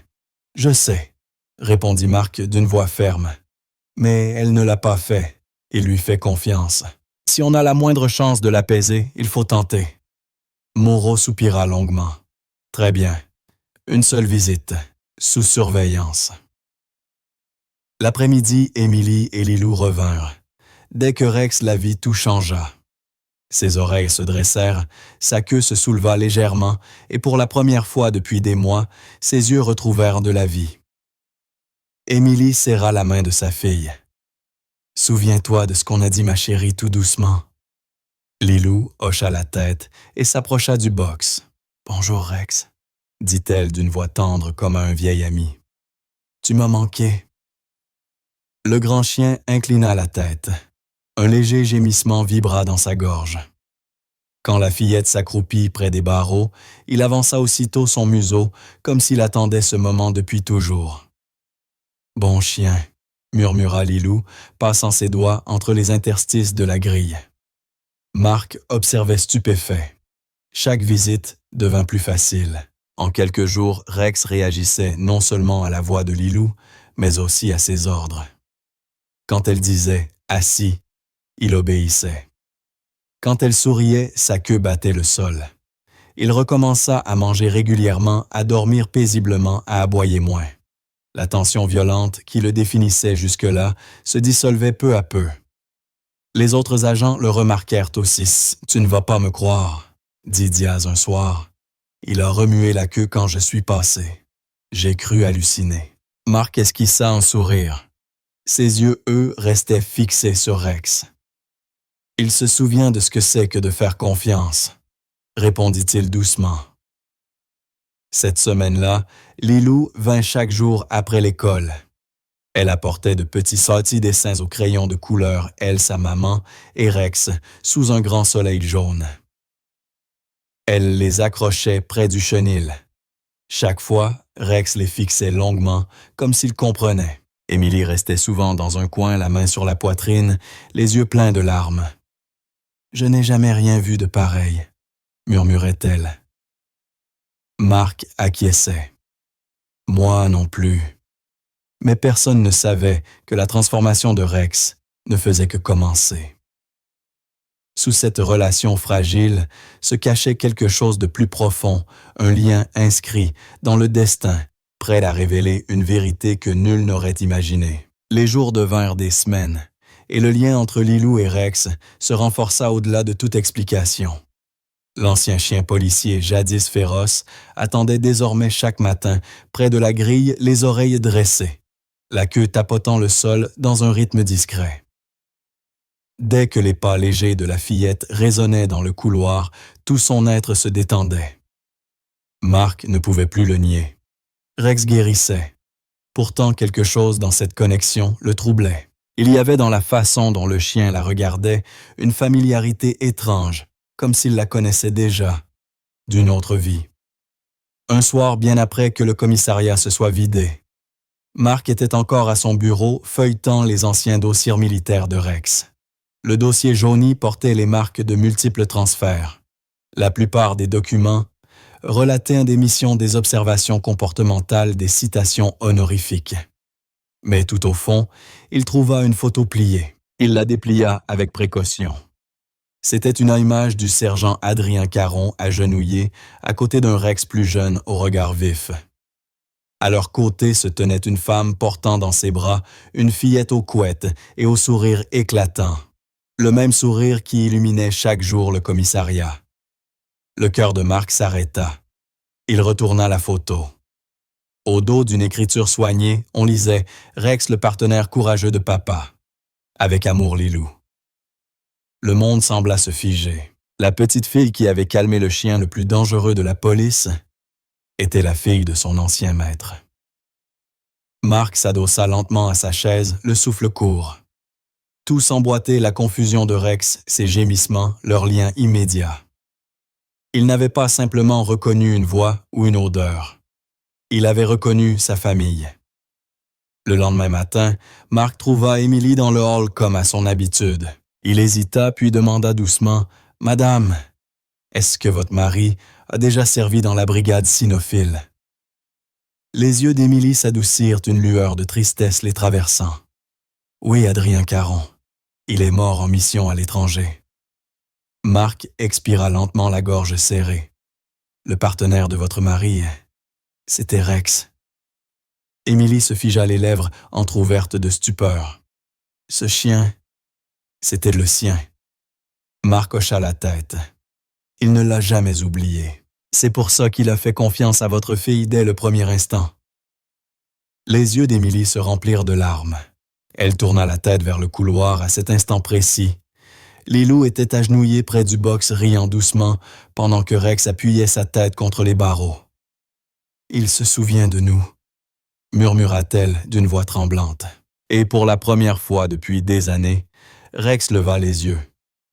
« Je sais », répondit Mark d'une voix ferme. « Mais elle ne l'a pas fait. Il lui fait confiance. Si on a la moindre chance de l'apaiser, il faut tenter. » Moreau soupira longuement. « Très bien. Une seule visite, sous surveillance. » L'après-midi, Émilie et Lilou revinrent. Dès que Rex la vit, tout changea. Ses oreilles se dressèrent, sa queue se souleva légèrement, et pour la première fois depuis des mois, ses yeux retrouvèrent de la vie. Émilie serra la main de sa fille. « Souviens-toi de ce qu'on a dit, ma chérie, tout doucement. » Lilou hocha la tête et s'approcha du box. « Bonjour, Rex, » dit-elle d'une voix tendre comme à un vieil ami. « Tu m'as manqué. » Le grand chien inclina la tête. Un léger gémissement vibra dans sa gorge. Quand la fillette s'accroupit près des barreaux, il avança aussitôt son museau, comme s'il attendait ce moment depuis toujours. « Bon chien », murmura Lilou, passant ses doigts entre les interstices de la grille. Mark observait stupéfait. Chaque visite devint plus facile. En quelques jours, Rex réagissait non seulement à la voix de Lilou, mais aussi à ses ordres. Quand elle disait « assis », il obéissait. Quand elle souriait, sa queue battait le sol. Il recommença à manger régulièrement, à dormir paisiblement, à aboyer moins. La tension violente qui le définissait jusque-là se dissolvait peu à peu. Les autres agents le remarquèrent aussi. « Tu ne vas pas me croire », dit Diaz un soir. « Il a remué la queue quand je suis passé. J'ai cru halluciner. » Mark esquissa un sourire. Ses yeux, eux, restaient fixés sur Rex. « Il se souvient de ce que c'est que de faire confiance », répondit-il doucement. Cette semaine-là, Lilou vint chaque jour après l'école. Elle apportait de petits sortis dessins au crayon de couleur, elle, sa maman, et Rex, sous un grand soleil jaune. Elle les accrochait près du chenil. Chaque fois, Rex les fixait longuement, comme s'il comprenait. Émilie restait souvent dans un coin, la main sur la poitrine, les yeux pleins de larmes. « Je n'ai jamais rien vu de pareil », murmurait-elle. Mark acquiesçait. « Moi non plus. » Mais personne ne savait que la transformation de Rex ne faisait que commencer. Sous cette relation fragile se cachait quelque chose de plus profond, un lien inscrit dans le destin, prêt à révéler une vérité que nul n'aurait imaginée. Les jours devinrent des semaines, et le lien entre Lilou et Rex se renforça au-delà de toute explication. L'ancien chien policier, jadis féroce, attendait désormais chaque matin, près de la grille, les oreilles dressées, la queue tapotant le sol dans un rythme discret. Dès que les pas légers de la fillette résonnaient dans le couloir, tout son être se détendait. Mark ne pouvait plus le nier. Rex guérissait. Pourtant, quelque chose dans cette connexion le troublait. Il y avait dans la façon dont le chien la regardait une familiarité étrange, comme s'il la connaissait déjà, d'une autre vie. Un soir, bien après que le commissariat se soit vidé, Mark était encore à son bureau, feuilletant les anciens dossiers militaires de Rex. Le dossier jauni portait les marques de multiples transferts. La plupart des documents relataient des missions, des observations comportementales, des citations honorifiques. Mais tout au fond, il trouva une photo pliée. Il la déplia avec précaution. C'était une image du sergent Adrien Caron agenouillé à côté d'un Rex plus jeune au regard vif. À leur côté se tenait une femme portant dans ses bras une fillette aux couettes et au sourire éclatant, le même sourire qui illuminait chaque jour le commissariat. Le cœur de Marc s'arrêta. Il retourna la photo. Au dos d'une écriture soignée, on lisait « Rex, le partenaire courageux de papa ». Avec amour, Lilou. Le monde sembla se figer. La petite fille qui avait calmé le chien le plus dangereux de la police était la fille de son ancien maître. Marc s'adossa lentement à sa chaise, le souffle court. Tout s'emboîtait, la confusion de Rex, ses gémissements, leur lien immédiat. Il n'avait pas simplement reconnu une voix ou une odeur. Il avait reconnu sa famille. Le lendemain matin, Marc trouva Émilie dans le hall comme à son habitude. Il hésita puis demanda doucement « Madame, est-ce que votre mari a déjà servi dans la brigade cynophile ?» Les yeux d'Émilie s'adoucirent, une lueur de tristesse les traversant. « Oui, Adrien Caron. Il est mort en mission à l'étranger. » Marc expira lentement, la gorge serrée. « Le partenaire de votre mari, c'était Rex. » Émilie se figea, les lèvres entr'ouvertes de stupeur. « Ce chien, c'était le sien. » Marc hocha la tête. Il ne l'a jamais oublié. C'est pour ça qu'il a fait confiance à votre fille dès le premier instant. Les yeux d'Émilie se remplirent de larmes. Elle tourna la tête vers le couloir à cet instant précis. Lilou était agenouillé près du box, riant doucement, pendant que Rex appuyait sa tête contre les barreaux. « Il se souvient de nous », murmura-t-elle d'une voix tremblante. Et pour la première fois depuis des années, Rex leva les yeux,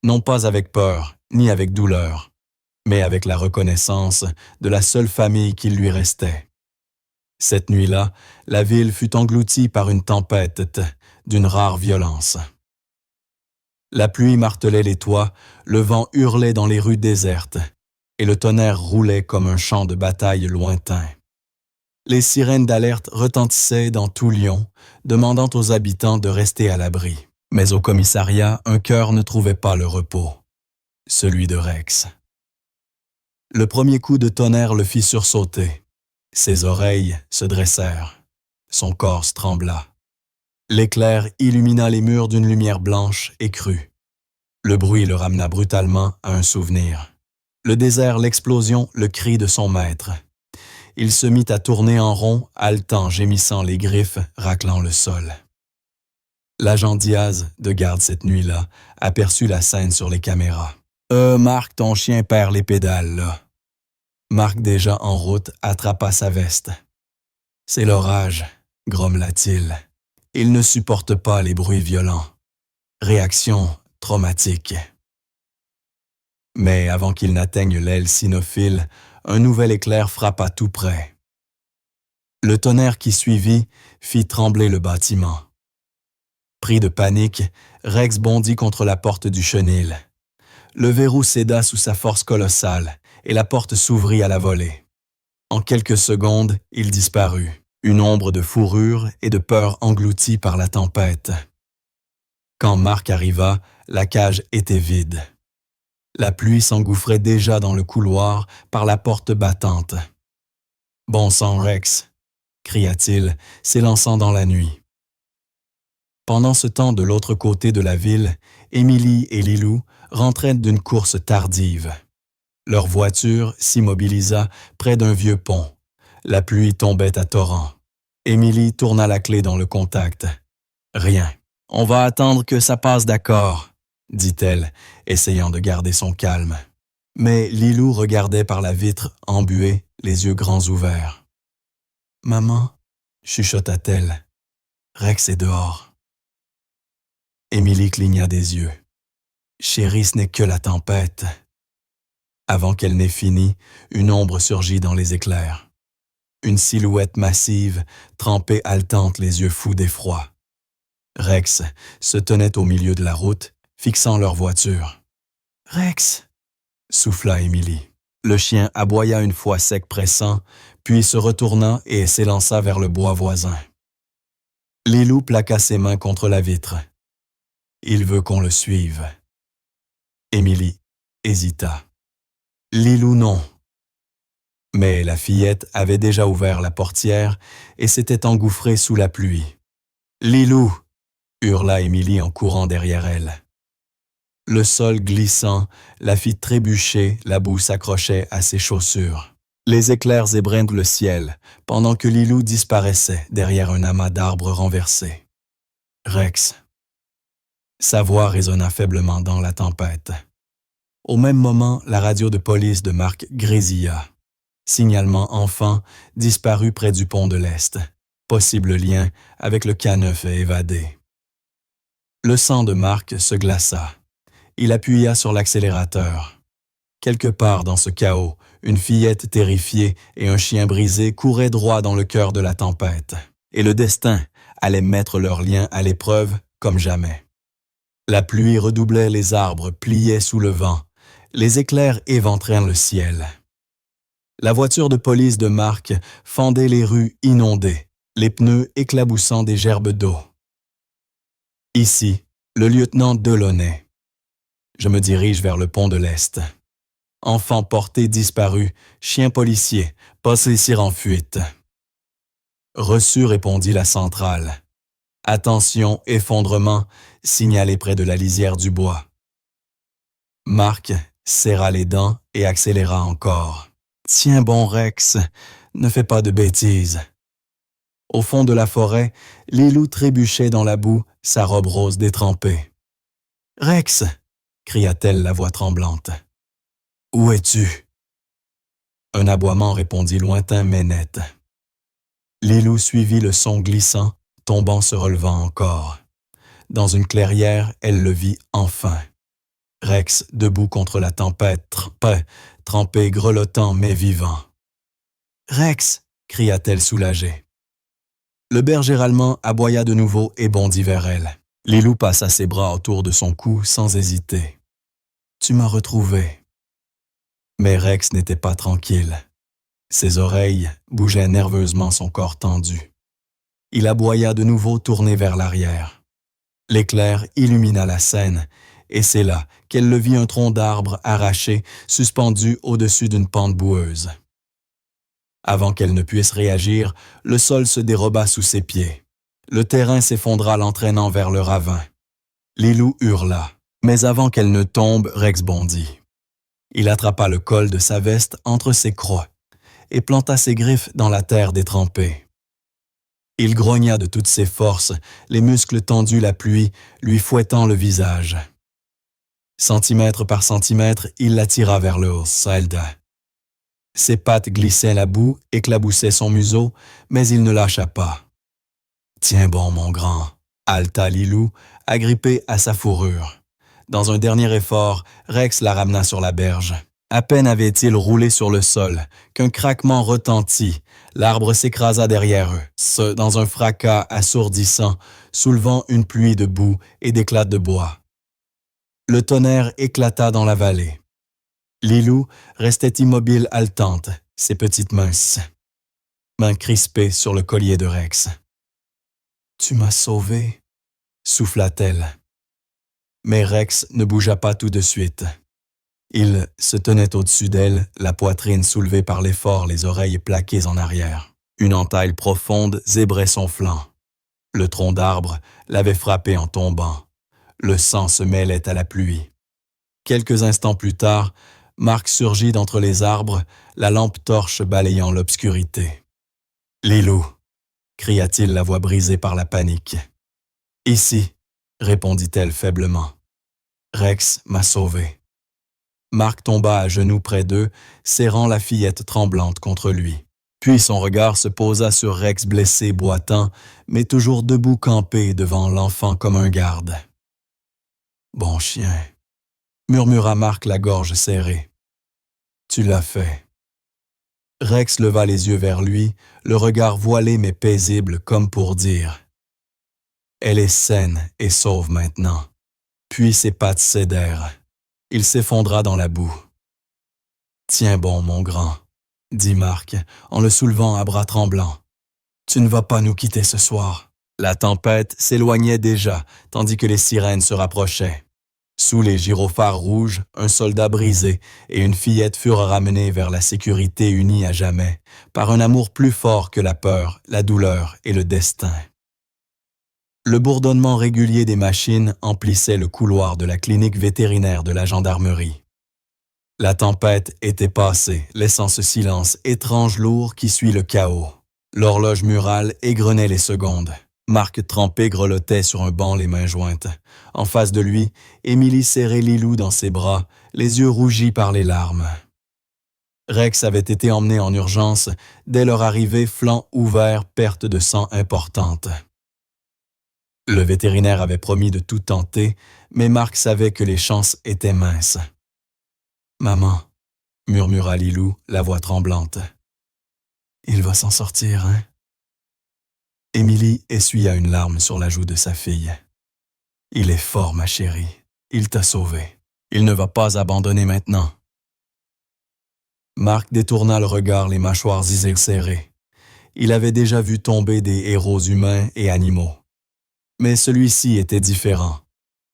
non pas avec peur, ni avec douleur, mais avec la reconnaissance de la seule famille qui lui restait. Cette nuit-là, la ville fut engloutie par une tempête d'une rare violence. La pluie martelait les toits, le vent hurlait dans les rues désertes, et le tonnerre roulait comme un champ de bataille lointain. Les sirènes d'alerte retentissaient dans tout Lyon, demandant aux habitants de rester à l'abri. Mais au commissariat, un cœur ne trouvait pas le repos, celui de Rex. Le premier coup de tonnerre le fit sursauter. Ses oreilles se dressèrent. Son corps trembla. L'éclair illumina les murs d'une lumière blanche et crue. Le bruit le ramena brutalement à un souvenir. Le désert, l'explosion, le cri de son maître. Il se mit à tourner en rond, haletant, gémissant, les griffes raclant le sol. L'agent Diaz, de garde cette nuit-là, aperçut la scène sur les caméras. « Marc, ton chien perd les pédales, là. » Marc, déjà en route, attrapa sa veste. « C'est l'orage, » grommela-t-il. « Il ne supporte pas les bruits violents. Réaction traumatique. » Mais avant qu'il n'atteigne l'aile cynophile, un nouvel éclair frappa tout près. Le tonnerre qui suivit fit trembler le bâtiment. Pris de panique, Rex bondit contre la porte du chenil. Le verrou céda sous sa force colossale et la porte s'ouvrit à la volée. En quelques secondes, il disparut, une ombre de fourrure et de peur engloutie par la tempête. Quand Marc arriva, la cage était vide. La pluie s'engouffrait déjà dans le couloir par la porte battante. « Bon sang, Rex !» cria-t-il, s'élançant dans la nuit. Pendant ce temps, de l'autre côté de la ville, Émilie et Lilou rentraient d'une course tardive. Leur voiture s'immobilisa près d'un vieux pont. La pluie tombait à torrents. Émilie tourna la clé dans le contact. « Rien. On va attendre que ça passe, d'accord », dit-elle, essayant de garder son calme. Mais Lilou regardait par la vitre embuée, les yeux grands ouverts. « Maman » chuchota-t-elle. « Rex est dehors. » Émilie cligna des yeux. « Chérie, ce n'est que la tempête. » Avant qu'elle n'ait fini, une ombre surgit dans les éclairs. Une silhouette massive, trempée haletante, les yeux fous d'effroi. Rex se tenait au milieu de la route, fixant leur voiture. « Rex !» souffla Émilie. Le chien aboya une fois sec pressant, puis se retourna et s'élança vers le bois voisin. Lilou plaqua ses mains contre la vitre. « Il veut qu'on le suive. » Émilie hésita. « Lilou, non. » Mais la fillette avait déjà ouvert la portière et s'était engouffrée sous la pluie. « Lilou !» hurla Émilie en courant derrière elle. Le sol glissant, la fit trébucher, la boue s'accrochait à ses chaussures. Les éclairs ébranlent le ciel, pendant que Lilou disparaissait derrière un amas d'arbres renversés. Rex. Sa voix résonna faiblement dans la tempête. Au même moment, la radio de police de Marc grésilla. Signalement enfant disparu près du pont de l'Est. Possible lien avec le K9 évadé. Le sang de Marc se glaça. Il appuya sur l'accélérateur. Quelque part dans ce chaos, une fillette terrifiée et un chien brisé couraient droit dans le cœur de la tempête. Et le destin allait mettre leur lien à l'épreuve comme jamais. La pluie redoublait, les arbres pliaient sous le vent. Les éclairs éventrèrent le ciel. La voiture de police de Marc fendait les rues inondées, les pneus éclaboussant des gerbes d'eau. Ici, le lieutenant Delaunay. Je me dirige vers le pont de l'Est. Enfant porté disparu, chien policier, policier en fuite. Reçu, répondit la centrale. Attention, effondrement, signalé près de la lisière du bois. Marc serra les dents et accéléra encore. Tiens bon, Rex, ne fais pas de bêtises. Au fond de la forêt, Lilou trébuchait dans la boue, sa robe rose détrempée. Rex, cria-t-elle la voix tremblante. Où es-tu? Un aboiement répondit lointain mais net. Lilou suivit le son glissant, tombant se relevant encore. Dans une clairière, elle le vit enfin. Rex, debout contre la tempête, trempé, grelottant mais vivant. « Rex !» cria-t-elle soulagée. Le berger allemand aboya de nouveau et bondit vers elle. Lilou passa ses bras autour de son cou sans hésiter. « Tu m'as retrouvé. » Mais Rex n'était pas tranquille. Ses oreilles bougeaient nerveusement son corps tendu. Il aboya de nouveau tourné vers l'arrière. L'éclair illumina la scène, et c'est là qu'elle le vit un tronc d'arbre arraché, suspendu au-dessus d'une pente boueuse. Avant qu'elle ne puisse réagir, le sol se déroba sous ses pieds. Le terrain s'effondra l'entraînant vers le ravin. Lilou hurla, mais avant qu'elle ne tombe, Rex bondit. Il attrapa le col de sa veste entre ses crocs et planta ses griffes dans la terre détrempée. Il grogna de toutes ses forces, les muscles tendus, la pluie lui fouettant le visage. Centimètre par centimètre, il la tira vers le haut, Zelda. Ses pattes glissaient la boue, éclaboussaient son museau, mais il ne lâcha pas. « Tiens bon, mon grand !» haleta Lilou, agrippé à sa fourrure. Dans un dernier effort, Rex la ramena sur la berge. À peine avait-il roulé sur le sol qu'un craquement retentit. L'arbre s'écrasa derrière eux, dans un fracas assourdissant, soulevant une pluie de boue et d'éclats de bois. Le tonnerre éclata dans la vallée. Lilou restait immobile haletante, ses petites mains crispées sur le collier de Rex. « Tu m'as sauvé » souffla-t-elle. Mais Rex ne bougea pas tout de suite. Il se tenait au-dessus d'elle, la poitrine soulevée par l'effort, les oreilles plaquées en arrière. Une entaille profonde zébrait son flanc. Le tronc d'arbre l'avait frappé en tombant. Le sang se mêlait à la pluie. Quelques instants plus tard, Marc surgit d'entre les arbres, la lampe torche balayant l'obscurité. « Lilou !» cria-t-il, la voix brisée par la panique. « Ici !» répondit-elle faiblement. « Rex m'a sauvé. » Marc tomba à genoux près d'eux, serrant la fillette tremblante contre lui. Puis son regard se posa sur Rex blessé, boitant, mais toujours debout campé devant l'enfant comme un garde. « Bon chien !» murmura Marc, la gorge serrée. « Tu l'as fait. » Rex leva les yeux vers lui, le regard voilé mais paisible, comme pour dire « Elle est saine et sauve maintenant. » Puis ses pattes cédèrent. Il s'effondra dans la boue. « Tiens bon, mon grand, » dit Marc, en le soulevant à bras tremblants. « Tu ne vas pas nous quitter ce soir. » La tempête s'éloignait déjà, tandis que les sirènes se rapprochaient. Sous les gyrophares rouges, un soldat brisé et une fillette furent ramenés vers la sécurité unis à jamais, par un amour plus fort que la peur, la douleur et le destin. Le bourdonnement régulier des machines emplissait le couloir de la clinique vétérinaire de la gendarmerie. La tempête était passée, laissant ce silence étrange lourd qui suit le chaos. L'horloge murale égrenait les secondes. Marc trempé grelottait sur un banc les mains jointes. En face de lui, Émilie serrait Lilou dans ses bras, les yeux rougis par les larmes. Rex avait été emmené en urgence. Dès leur arrivée, flanc ouvert, perte de sang importante. Le vétérinaire avait promis de tout tenter, mais Marc savait que les chances étaient minces. « Maman, » murmura Lilou, la voix tremblante. « Il va s'en sortir, hein? » Émilie essuya une larme sur la joue de sa fille. « Il est fort, ma chérie. Il t'a sauvée. Il ne va pas abandonner maintenant. » Marc détourna le regard, les mâchoires serrées. Il avait déjà vu tomber des héros humains et animaux. Mais celui-ci était différent.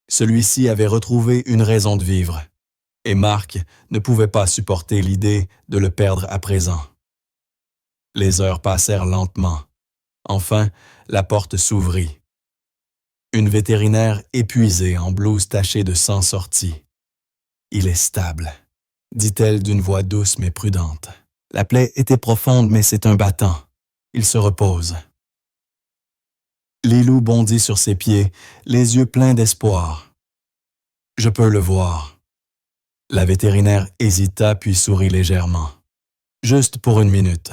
Celui-ci avait retrouvé une raison de vivre. Et Marc ne pouvait pas supporter l'idée de le perdre à présent. Les heures passèrent lentement. Enfin, la porte s'ouvrit. Une vétérinaire épuisée en blouse tachée de sang sortit. « Il est stable », dit-elle d'une voix douce mais prudente. La plaie était profonde, mais c'est un battant. Il se repose. Lilou bondit sur ses pieds, les yeux pleins d'espoir. « Je peux le voir. » La vétérinaire hésita puis sourit légèrement. « Juste pour une minute. »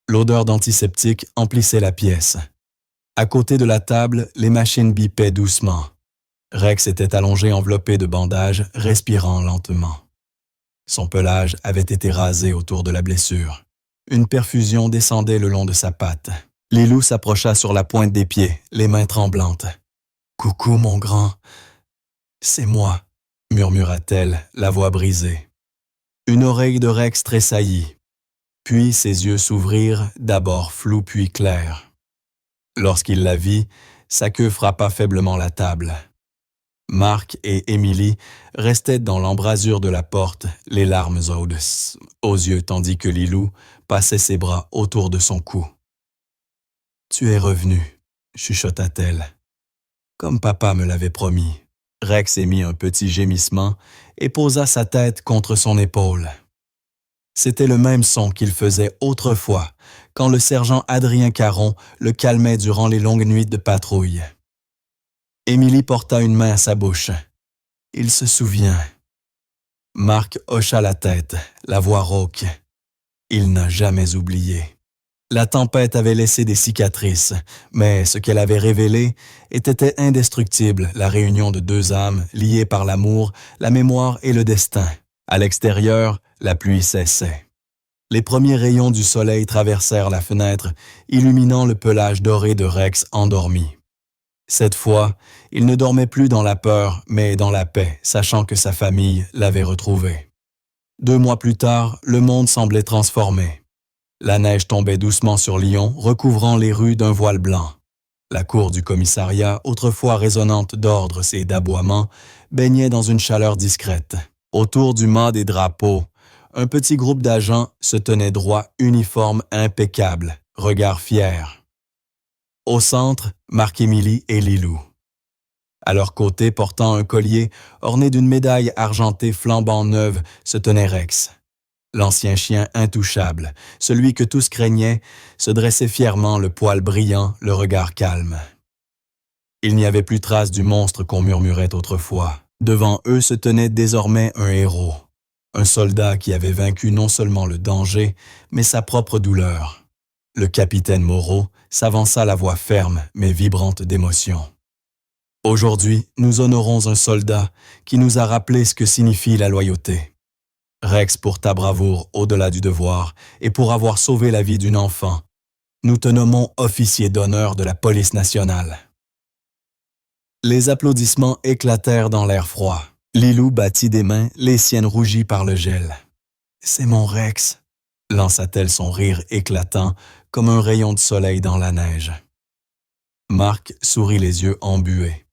L'odeur d'antiseptique emplissait la pièce. À côté de la table, les machines bipaient doucement. Rex était allongé enveloppé de bandages, respirant lentement. Son pelage avait été rasé autour de la blessure. Une perfusion descendait le long de sa patte. Lilou s'approcha sur la pointe des pieds, les mains tremblantes. « Coucou, mon grand. »« C'est moi, » murmura-t-elle, la voix brisée. Une oreille de Rex tressaillit. Puis ses yeux s'ouvrirent, d'abord flous puis clairs. Lorsqu'il la vit, sa queue frappa faiblement la table. Marc et Émilie restaient dans l'embrasure de la porte, les larmes aux yeux, tandis que Lilou passait ses bras autour de son cou. « Tu es revenu, » chuchota-t-elle. « Comme papa me l'avait promis. » Rex émit un petit gémissement et posa sa tête contre son épaule. C'était le même son qu'il faisait autrefois, quand le sergent Adrien Caron le calmait durant les longues nuits de patrouille. Émilie porta une main à sa bouche. « Il se souvient. » Marc hocha la tête, la voix rauque. Il n'a jamais oublié. La tempête avait laissé des cicatrices, mais ce qu'elle avait révélé était indestructible, la réunion de deux âmes liées par l'amour, la mémoire et le destin. À l'extérieur, la pluie cessait. Les premiers rayons du soleil traversèrent la fenêtre, illuminant le pelage doré de Rex endormi. Cette fois, il ne dormait plus dans la peur, mais dans la paix, sachant que sa famille l'avait retrouvé. 2 mois plus tard, le monde semblait transformé. La neige tombait doucement sur Lyon, recouvrant les rues d'un voile blanc. La cour du commissariat, autrefois résonnante d'ordres et d'aboiements, baignait dans une chaleur discrète. Autour du mât des drapeaux, un petit groupe d'agents se tenait droit, uniforme impeccable, regard fier. Au centre, Marc-Émilie et Lilou. À leur côté, portant un collier orné d'une médaille argentée flambant neuve, se tenait Rex. L'ancien chien intouchable, celui que tous craignaient, se dressait fièrement, le poil brillant, le regard calme. Il n'y avait plus trace du monstre qu'on murmurait autrefois. Devant eux se tenait désormais un héros, un soldat qui avait vaincu non seulement le danger, mais sa propre douleur. Le capitaine Moreau s'avança, la voix ferme mais vibrante d'émotion. Aujourd'hui, nous honorons un soldat qui nous a rappelé ce que signifie la loyauté. Rex, pour ta bravoure au-delà du devoir et pour avoir sauvé la vie d'une enfant, nous te nommons officier d'honneur de la police nationale. Les applaudissements éclatèrent dans l'air froid. Lilou battit des mains, les siennes rougies par le gel. « C'est mon Rex », lança-t-elle son rire éclatant comme un rayon de soleil dans la neige. Marc sourit les yeux embués.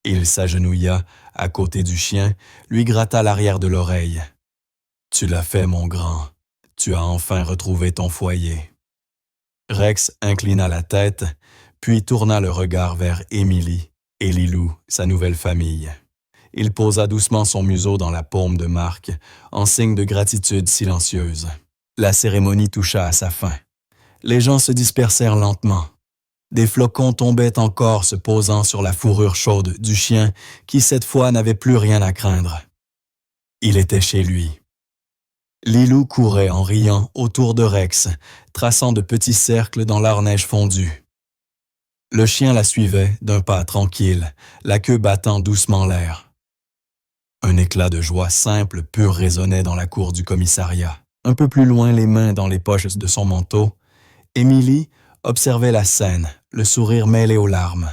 Il s'agenouilla, à côté du chien, lui gratta l'arrière de l'oreille. « Tu l'as fait, mon grand. Tu as enfin retrouvé ton foyer. » Rex inclina la tête, puis tourna le regard vers Émilie et Lilou, sa nouvelle famille. Il posa doucement son museau dans la paume de Marc, en signe de gratitude silencieuse. La cérémonie toucha à sa fin. Les gens se dispersèrent lentement. Des flocons tombaient encore se posant sur la fourrure chaude du chien qui, cette fois, n'avait plus rien à craindre. Il était chez lui. Lilou courait en riant autour de Rex, traçant de petits cercles dans l'arneige fondue. Le chien la suivait d'un pas tranquille, la queue battant doucement l'air. Un éclat de joie simple pur résonnait dans la cour du commissariat. Un peu plus loin, les mains dans les poches de son manteau, Émilie observait la scène, le sourire mêlé aux larmes.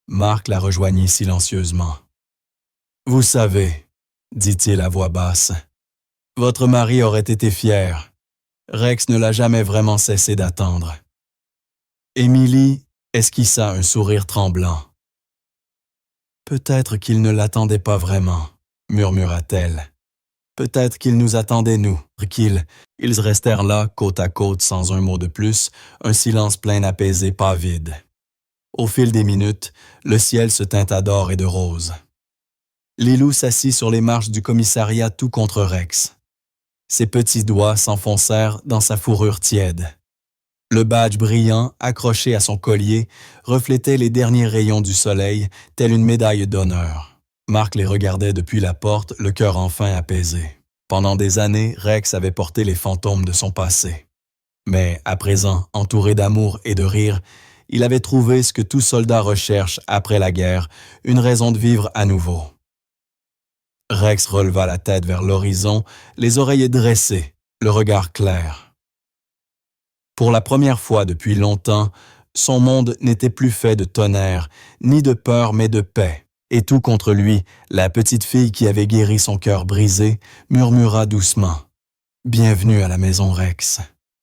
Marc la rejoignit silencieusement. « Vous savez, dit-il à voix basse, votre mari aurait été fier. Rex ne l'a jamais vraiment cessé d'attendre. » Émilie esquissa un sourire tremblant. « Peut-être qu'il ne l'attendait pas vraiment, murmura-t-elle. Peut-être qu'il nous attendait, nous, Ils restèrent là, côte à côte, sans un mot de plus, un silence plein apaisé, pas vide. Au fil des minutes, le ciel se teinta d'or et de rose. Lilou s'assit sur les marches du commissariat tout contre Rex. Ses petits doigts s'enfoncèrent dans sa fourrure tiède. Le badge brillant, accroché à son collier, reflétait les derniers rayons du soleil, telle une médaille d'honneur. Marc les regardait depuis la porte, le cœur enfin apaisé. Pendant des années, Rex avait porté les fantômes de son passé. Mais, à présent, entouré d'amour et de rire, il avait trouvé ce que tout soldat recherche après la guerre, une raison de vivre à nouveau. Rex releva la tête vers l'horizon, les oreilles dressées, le regard clair. Pour la première fois depuis longtemps, son monde n'était plus fait de tonnerre, ni de peur mais de paix. Et tout contre lui, la petite fille qui avait guéri son cœur brisé murmura doucement « Bienvenue à la maison Rex ».